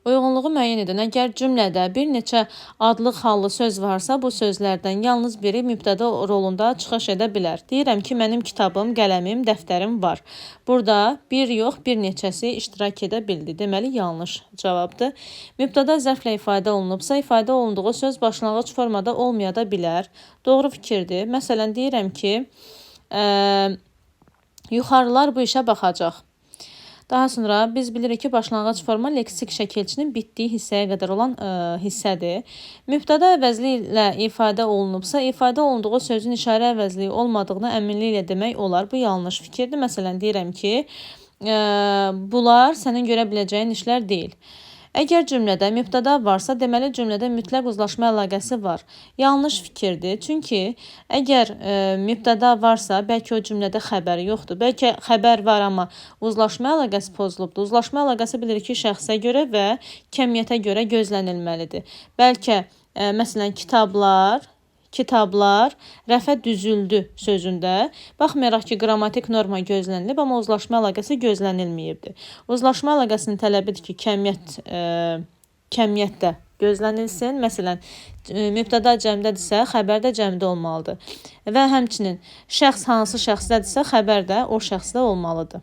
Uyğunluğu müəyyən edin. Əgər cümlədə bir neçə adlı hallı söz varsa, bu sözlərdən yalnız biri mübtəda rolunda çıxış edə bilər. Deyirəm ki, mənim kitabım, qələmim, dəftərim var. Burada bir yox, bir neçəsi iştirak edə bildi. Deməli, yanlış cavabdır. Mübtəda zərflə ifadə olunubsa, ifadə olunduğu söz başlanğıc formada olmaya da bilər. Doğru fikirdir. Məsələn, deyirəm ki, yuxarılar bu işə baxacaq. Daha sonra biz bilirik ki, başlanğıc forma leksik şəkilçinin bitdiyi hissəyə qədər olan hissədir. Mübtəda əvəzli ilə ifadə olunubsa, ifadə olunduğu sözün işarə əvəzliyi olmadığını əminliklə demək olar. Bu yanlış fikirdir. Məsələn, deyirəm ki, bunlar sənin görə biləcəyin işlər deyil. Əgər cümlədə mübtəda varsa, deməli cümlədə mütləq uzlaşma əlaqəsi var. Yanlış fikirdir. Çünki əgər mübtəda varsa, bəlkə o cümlədə xəbər yoxdur. Bəlkə xəbər var, amma uzlaşma əlaqəsi pozulubdur. Uzlaşma əlaqəsi bilir ki, şəxsə görə və kəmiyyətə görə gözlənilməlidir. Bəlkə, məsələn, kitablar rəfə düzüldü sözündə, baxmayaraq ki, qrammatik norma gözlənilib, amma uzlaşma əlaqəsi gözlənilməyibdir. Uzlaşma əlaqəsinin tələbidir ki, kəmiyyətdə gözlənilsin. Məsələn, mübtəda cəmdədirsə, xəbər də cəmdə olmalıdır. Və həmçinin şəxs hansı şəxsdədirsə, xəbər də o şəxsdə olmalıdır.